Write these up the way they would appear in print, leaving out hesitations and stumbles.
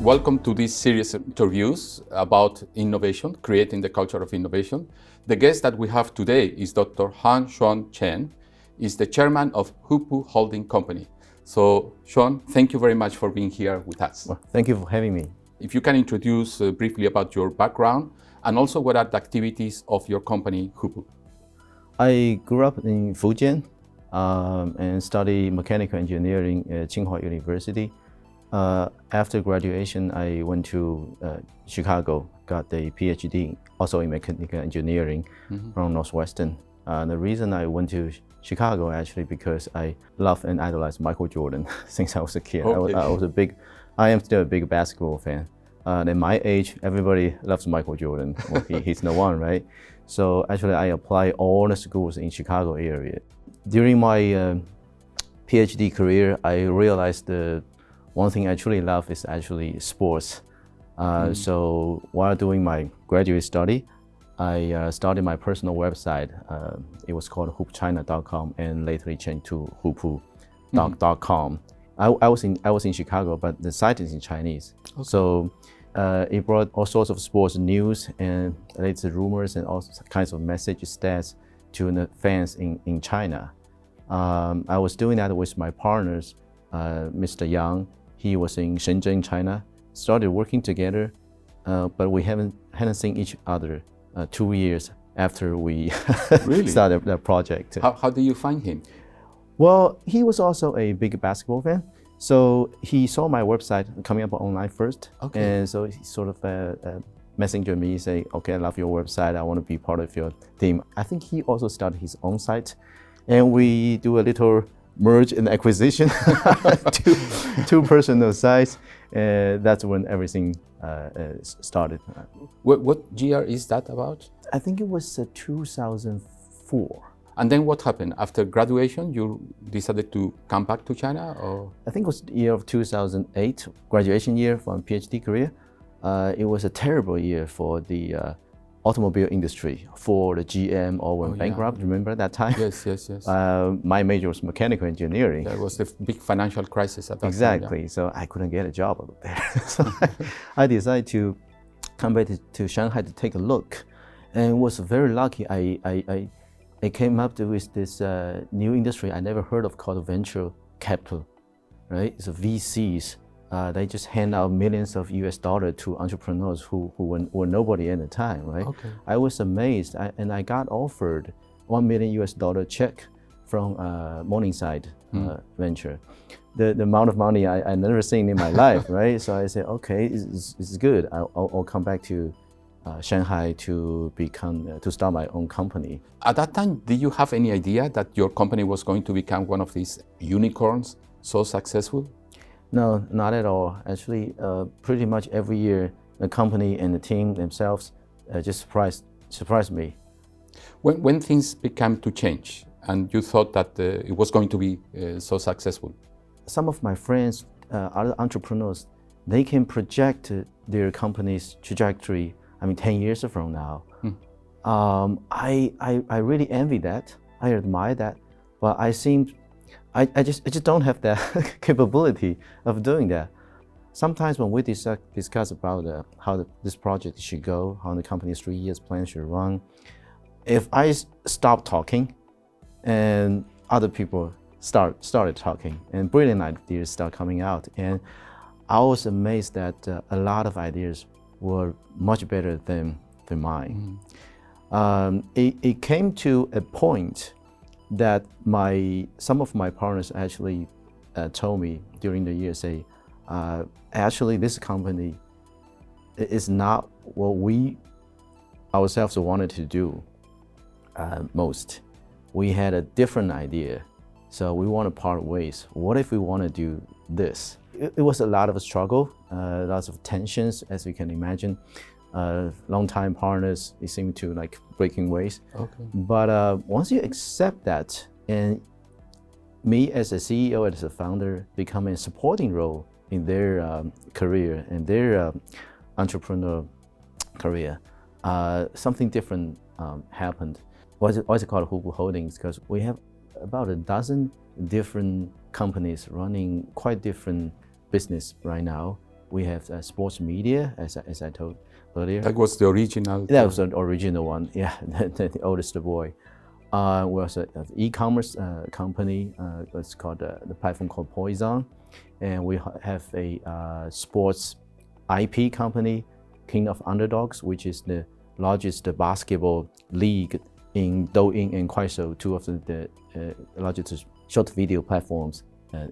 Welcome to this series of interviews about innovation, creating the culture of innovation. The guest that we have today is Dr. Shawn Chen, is the chairman of HUPU Holding Company. So, Shawn, thank you very much for being here with us. Well, thank you for having me. If you can introduce briefly about your background and also what are the activities of your company, HUPU. I grew up in Fujian and studied mechanical engineering at Tsinghua University. After graduation, I went to Chicago, got a PhD also in mechanical engineering from Northwestern. The reason I went to Chicago actually because I love and idolize Michael Jordan since I was a kid. Okay. I am still a big basketball fan. At my age, everybody loves Michael Jordan. Well, he's the one, right? So actually, I applied all the schools in Chicago area. During my PhD career, I realized the one thing I truly love is actually sports. So while doing my graduate study, I started my personal website. It was called hupchina.com and later it changed to hupu.com. I was in Chicago, but the site is in Chinese. Okay. So it brought all sorts of sports news and latest rumors and all kinds of message stats to the fans in China. I was doing that with my partners, Mr. Yang. He was in Shenzhen, China. Started working together, but we hadn't seen each other 2 years after we Really? started the project. How do you find him? Well, he was also a big basketball fan. So he saw my website coming up online first. Okay. And so he sort of messengered me, say, okay, I love your website. I want to be part of your team. I think he also started his own site. And we do a little merge and acquisition, two personal sites. That's when everything started. What year is that about? I think it was 2004. And then what happened? After graduation, you decided to come back to China? Or? I think it was the year of 2008, graduation year from PhD career. It was a terrible year for the automobile industry. For the GM all went bankrupt, remember that time? Yes. My major was mechanical engineering. There was the big financial crisis at that time. Exactly, so I couldn't get a job over there. So I decided to come back to Shanghai to take a look. And was very lucky. I came up with this new industry I never heard of called venture capital, right? It's VCs. They just hand out millions of US dollars to entrepreneurs who were nobody at the time, right? Okay. I was amazed, and I got offered $1 million US check from Morningside Venture. The amount of money I never seen in my life, right? So I said, okay, it's good. I'll come back to Shanghai to start my own company. At that time, did you have any idea that your company was going to become one of these unicorns so successful? No, not at all. Actually, pretty much every year, the company and the team themselves just surprised me. When things began to change and you thought that it was going to be so successful? Some of my friends, other entrepreneurs, they can project their company's trajectory 10 years from now. I really envy that. I admire that, but I just don't have that capability of doing that. Sometimes when we discuss about how this project should go, how the company's 3 years plan should run, if I stop talking and other people started talking and brilliant ideas start coming out, and I was amazed that a lot of ideas were much better than mine. It came to a point that some of my partners actually told me during the year, say, actually this company is not what we ourselves wanted to do most. We had a different idea, so we want to part ways. What if we want to do this? It was a lot of a struggle, lots of tensions, as you can imagine. Long-time partners, they seem to like breaking ways. Okay. But once you accept that, and me as a CEO, as a founder, become a supporting role in their career and their entrepreneur career, something different happened. why is it called HUPU Holdings? Because we have about a dozen different companies running quite different business right now. We have sports media, as I told earlier. That was the original. That was the original one, yeah, the oldest boy. We also have an e-commerce company. It's called the platform called Poison, and we have a sports IP company, King of Underdogs, which is the largest basketball league in Douyin and Kuaishou, two of the largest short video platforms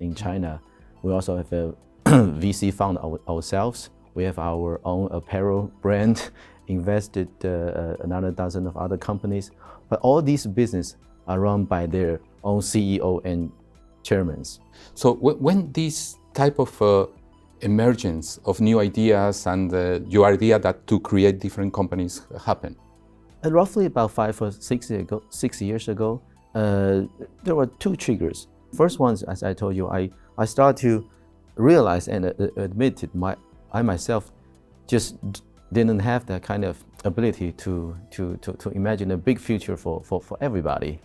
in China. We also have a VC fund ourselves. We have our own apparel brand, invested another dozen of other companies. But all these businesses are run by their own CEO and chairmen. So when this type of emergence of new ideas and your idea that to create different companies happen? Roughly about 5 or 6 years ago, there were two triggers. First one, as I told you, I started to realize and admit it, I myself just didn't have that kind of ability to imagine a big future for everybody.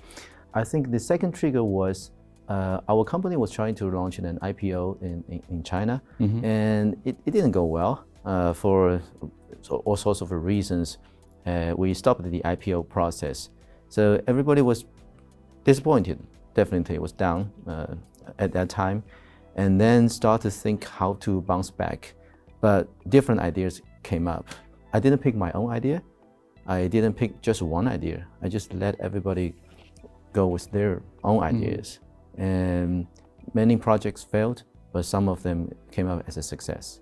I think the second trigger was our company was trying to launch an IPO in China, and it didn't go well for all sorts of reasons. We stopped the IPO process. So everybody was disappointed, definitely was down at that time, and then started to think how to bounce back. But different ideas came up. I didn't pick my own idea. I didn't pick just one idea. I just let everybody go with their own ideas. And many projects failed, but some of them came out as a success.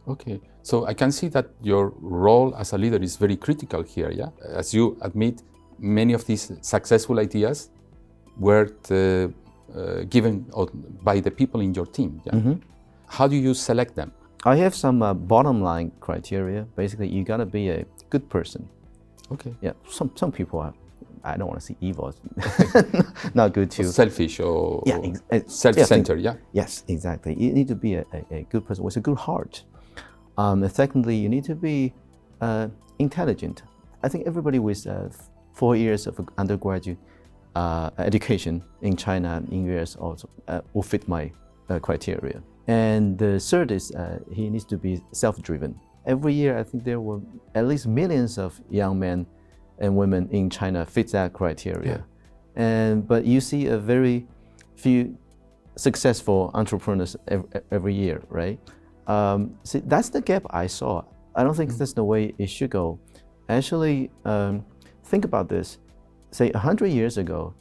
Okay, so I can see that your role as a leader is very critical here, yeah? As you admit, many of these successful ideas were given by the people in your team, yeah? How do you select them? I have some bottom line criteria. Basically, you gotta be a good person. Okay. Yeah, some people are, I don't want to say evil, not good too. Selfish or self-centered, yeah? Yes, exactly. You need to be a good person with a good heart. And secondly, you need to be intelligent. I think everybody with 4 years of undergraduate education in China, in US also, will fit my criteria. And the third is he needs to be self-driven. Every year, I think there were at least millions of young men and women in China fit that criteria. Yeah. But you see a very few successful entrepreneurs every year, right? See, that's the gap I saw. I don't think that's the way it should go. Actually, think about this. Say 100 years ago,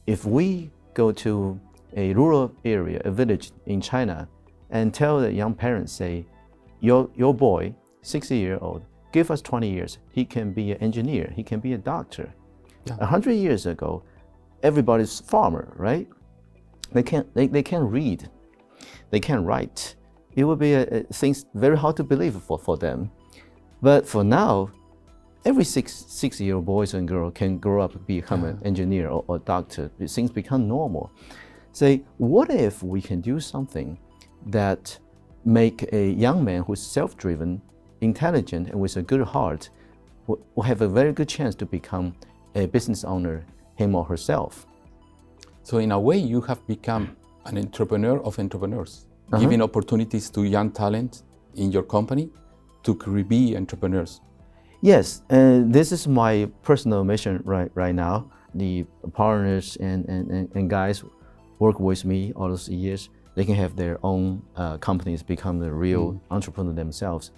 if we go to a rural area, a village in China, and tell the young parents, say, your boy, 60-year-old, give us 20 years, he can be an engineer, he can be a doctor. Yeah. 100 years ago, everybody's farmer, right? They can't read, they can't write. It would be things very hard to believe for them. But for now, every 6-year-old boys and girls can grow up and become an engineer or doctor. Things become normal. Say, what if we can do something that make a young man who's self-driven, intelligent, and with a good heart will have a very good chance to become a business owner, him or herself. So in a way, you have become an entrepreneur of entrepreneurs, giving opportunities to young talent in your company to be entrepreneurs. Yes, and this is my personal mission right now. The partners and guys work with me all those years. They can have their own companies, become the real entrepreneur themselves.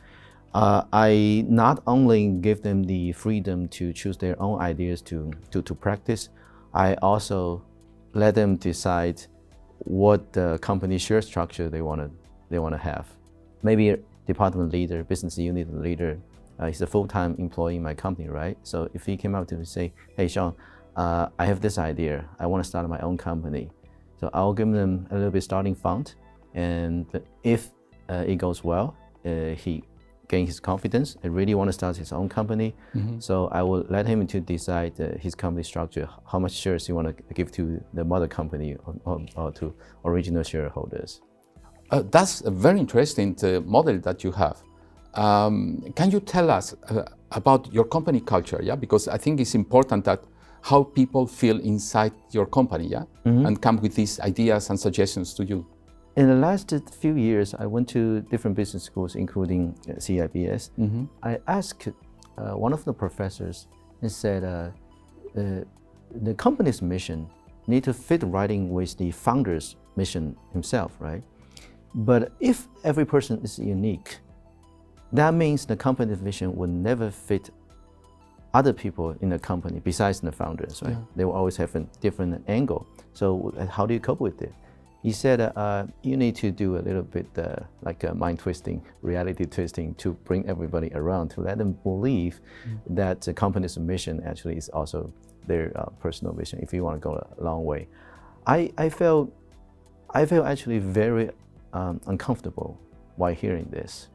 I not only give them the freedom to choose their own ideas to practice, I also let them decide what the company share structure they want to have. Maybe a department leader, business unit leader, he's a full-time employee in my company, right? So if he came up to me and say, hey, Shawn, I have this idea. I want to start my own company. So I'll give them a little bit starting fund, and if it goes well, he gains his confidence and really want to start his own company. So I will let him to decide his company structure, how much shares he want to give to the mother company or to original shareholders. That's a very interesting model that you have. Can you tell us about your company culture? Yeah, because I think it's important that how people feel inside your company, yeah? And come with these ideas and suggestions to you. In the last few years, I went to different business schools, including CIBS. I asked one of the professors and said, the company's mission need to fit writing with the founder's mission himself, right? But if every person is unique, that means the company's vision would never fit other people in the company besides the founders, right? They will always have a different angle. So how do you cope with it? He said, you need to do a little bit like mind twisting, reality twisting to bring everybody around, to let them believe that the company's mission actually is also their personal vision, if you want to go a long way. I felt actually very uncomfortable while hearing this.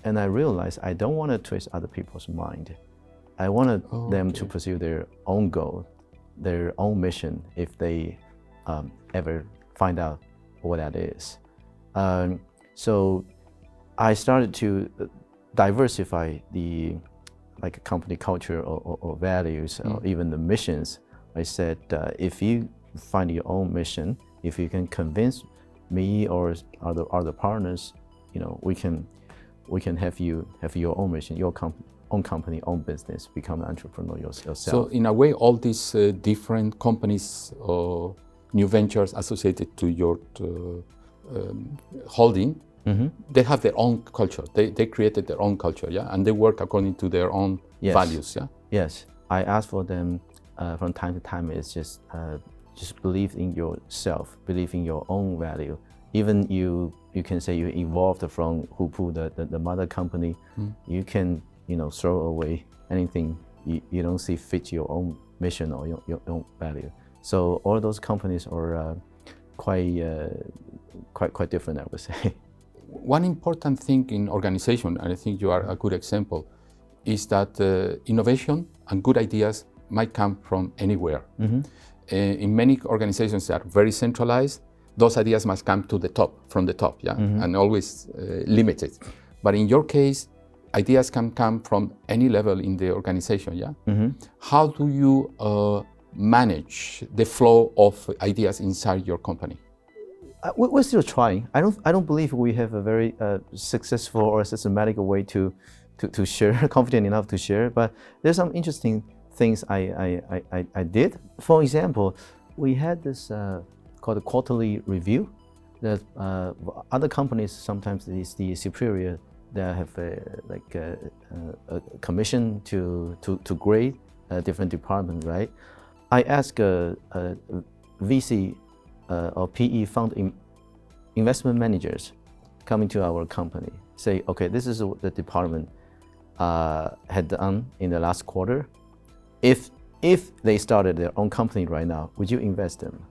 And I realized I don't want to twist other people's mind. I wanted them to pursue their own goal, their own mission, if they ever find out what that is. So I started to diversify the company culture or values or even the missions. I said, if you find your own mission, if you can convince me or other partners, we can have you have your own mission, your own company, own business, become an entrepreneur yourself. So in a way, all these different companies or new ventures associated to your holding, they have their own culture. They created their own culture, yeah, and they work according to their own values, yeah. Yes, I ask for them from time to time. It's just believe in yourself, believe in your own value. Even you can say you evolved from HUPU, the mother company. You can throw away anything you don't see fit your own mission or your own value. So all those companies are quite different, I would say. One important thing in organization, and I think you are a good example, is that innovation and good ideas might come from anywhere. In many organizations that are very centralized, those ideas must come to the top, from the top, yeah, and always limited. But in your case, ideas can come from any level in the organization, yeah? How do you manage the flow of ideas inside your company? We're still trying. I don't believe we have a very successful or systematic way to share, confident enough to share. But there's some interesting things I did. For example, we had this called a quarterly review. That other companies sometimes is the superior that have a commission to grade a different department, right? I asked a VC or PE fund investment managers coming to our company, say, okay, this is what the department had done in the last quarter. If they started their own company right now, would you invest them?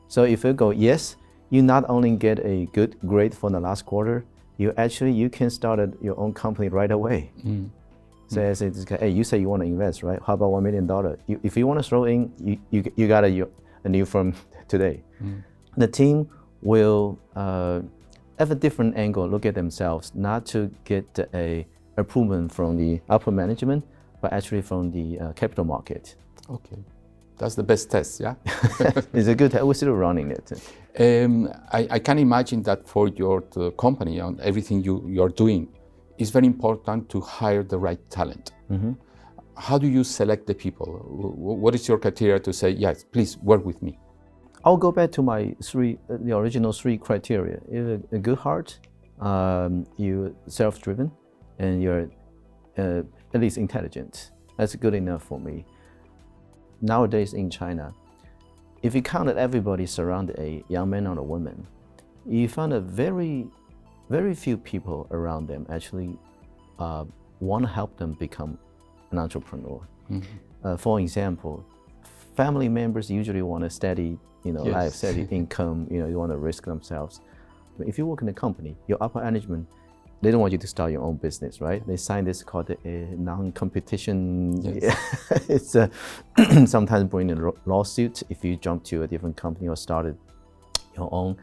So if you go yes, you not only get a good grade for the last quarter, you can start your own company right away. So I said, hey, you say you want to invest, right? How about $1 million? If you want to throw in, you got a new firm today. The team will have a different angle, look at themselves, not to get a approval from the upper management, but actually from the capital market. Okay, that's the best test, yeah? It's a good test. We're still running it. I can imagine that for your company and everything you're doing, it's very important to hire the right talent. How do you select the people? What is your criteria to say, yes, please work with me? I'll go back to my the original three criteria. You're a good heart, you're self-driven, and you're at least intelligent. That's good enough for me. Nowadays in China, if you counted everybody surrounded a young man or a woman, you found a very few people around them actually want to help them become an entrepreneur. For example, family members usually want a steady, life, steady income. You want to risk themselves. But if you work in a company, your upper management, they don't want you to start your own business, right? They sign this called a non-competition. It's sometimes bring a lawsuit if you jump to a different company or started your own.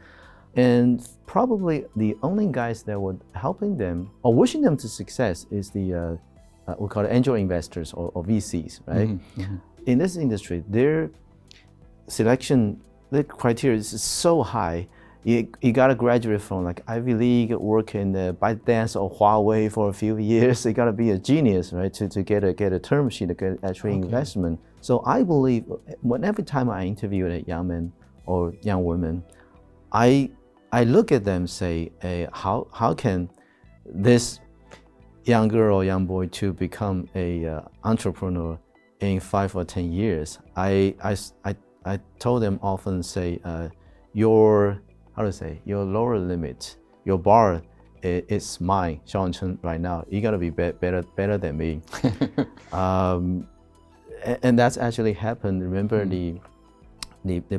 And probably the only guys that were helping them or wishing them to success is the we call it angel investors or VCs, right? In this industry, their selection, the criteria is so high. You gotta graduate from like Ivy League, work in the ByteDance or Huawei for a few years. You gotta be a genius, right, to get a term sheet, to get actually investment. So I believe every time I interview a young man or young woman, I look at them say, how can this young girl or young boy to become a entrepreneur in 5 or 10 years? I told them often say, your lower limit, your bar is mine, Shawn Chen, right now. You gotta be better than me. And that's actually happened. Remember the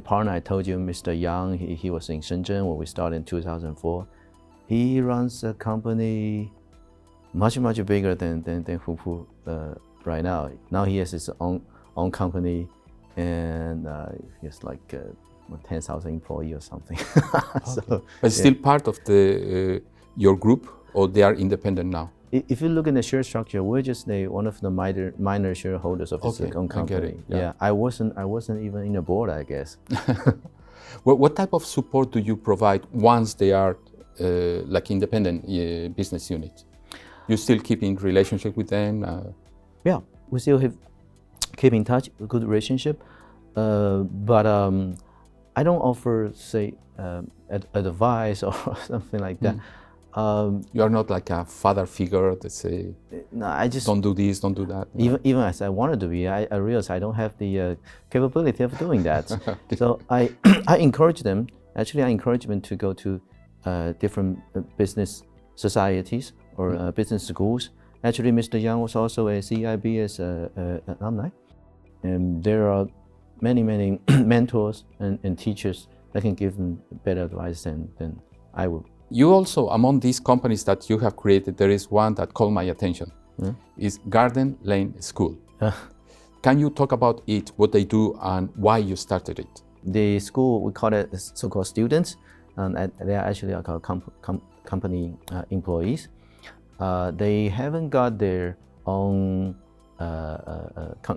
partner I told you, Mr. Yang, he was in Shenzhen when we started in 2004. He runs a company much bigger than HUPU right now. Now he has his own company, and he's like 10,000 employees or something. So, but still part of the your group, or they are independent now? If you look in the share structure, we're just one of the minor shareholders of his own company. I get it. Yeah. I wasn't even in the board, I guess. What type of support do you provide once they are like independent business units? You still keep in relationship with them? Yeah, we still keep in touch, a good relationship. But I don't offer, say, advice or something like that. You are not like a father figure that say, no, I just don't do this, don't do that. Even as I wanted to be, I realized I don't have the capability of doing that. So I encourage them. Actually, I encourage them to go to different business societies or business schools. Actually, Mr. Yang was also a CIBS alumni, and there are many mentors and teachers that can give them better advice than I would. You also, among these companies that you have created, there is one that caught my attention. Is Garden Lane School. Can you talk about it, what they do, and why you started it? The school, we call it so-called students, and they are actually our company employees. They haven't got their own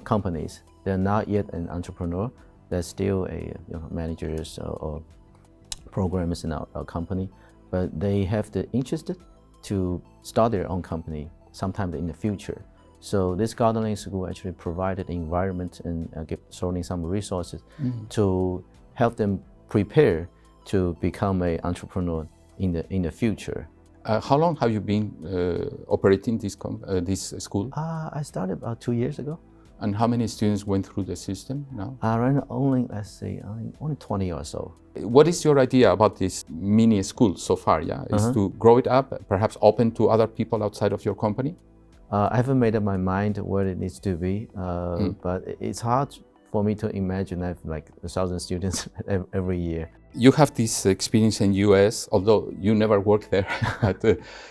companies. They're not yet an entrepreneur. They're still managers or programmers in our company. But they have the interest to start their own company sometime in the future. So this Garden Lane School actually provided environment and sorting some resources to help them prepare to become an entrepreneur in the future. How long have you been operating this school? I started about 2 years ago. And how many students went through the system now? Right now, only 20 or so. What is your idea about this mini school so far? Yeah, is to grow it up, perhaps open to other people outside of your company? I haven't made up my mind what it needs to be, but it's hard for me to imagine I have like 1,000 students every year. You have this experience in US, although you never worked there, but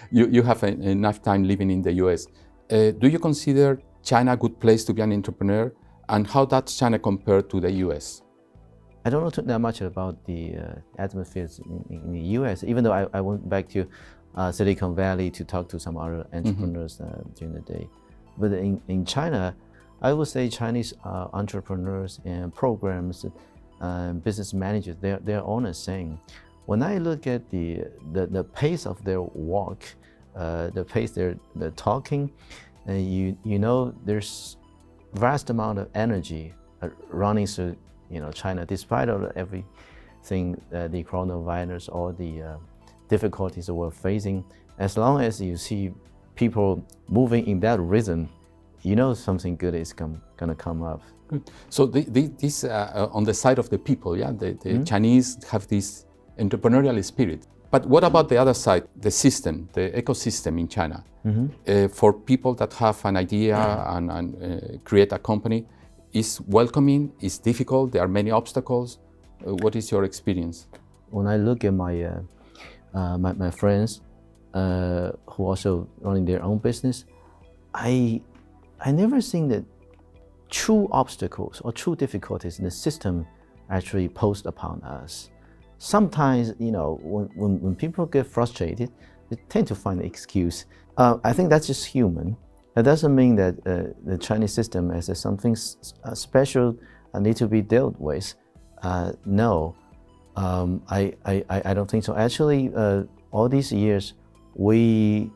you have enough time living in the US. Do you consider China a good place to be an entrepreneur, and how does China compare to the US? I don't know that much about the atmospheres in the US, even though I went back to Silicon Valley to talk to some other entrepreneurs during the day. But in China, I would say Chinese entrepreneurs and programs, business managers, they're all the same. When I look at the pace of their walk, the pace they're talking, you know, there's vast amount of energy running through China, despite of everything, the coronavirus or the difficulties that we're facing. As long as you see people moving in that rhythm, you know something good is gonna come up. Good. So this on the side of the people, yeah, the Chinese have this entrepreneurial spirit. But what about the other side, the system, the ecosystem in China? For people that have an idea and create a company, is welcoming, is difficult, there are many obstacles. What is your experience? When I look at my friends who also running their own business, I never seen that true obstacles or true difficulties in the system actually posed upon us. Sometimes, when people get frustrated, they tend to find an excuse. I think that's just human. That doesn't mean that the Chinese system is something special need to be dealt with. No, I don't think so. Actually, all these years, we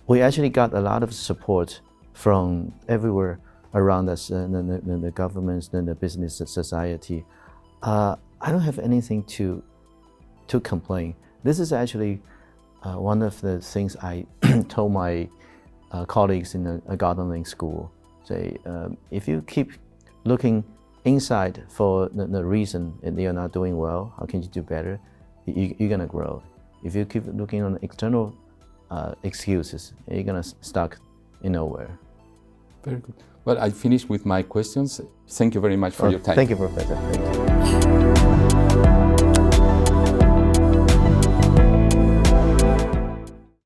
actually got a lot of support from everywhere around us, the governments, the business society. I don't have anything to complain. This is actually one of the things I told my colleagues in a gardening school. Say, if you keep looking inside for the reason that you're not doing well, how can you do better? You're gonna grow. If you keep looking on external excuses, you're gonna stuck in nowhere. Very good. Well, I finished with my questions. Thank you very much for your time. Thank you, Professor. Thank you.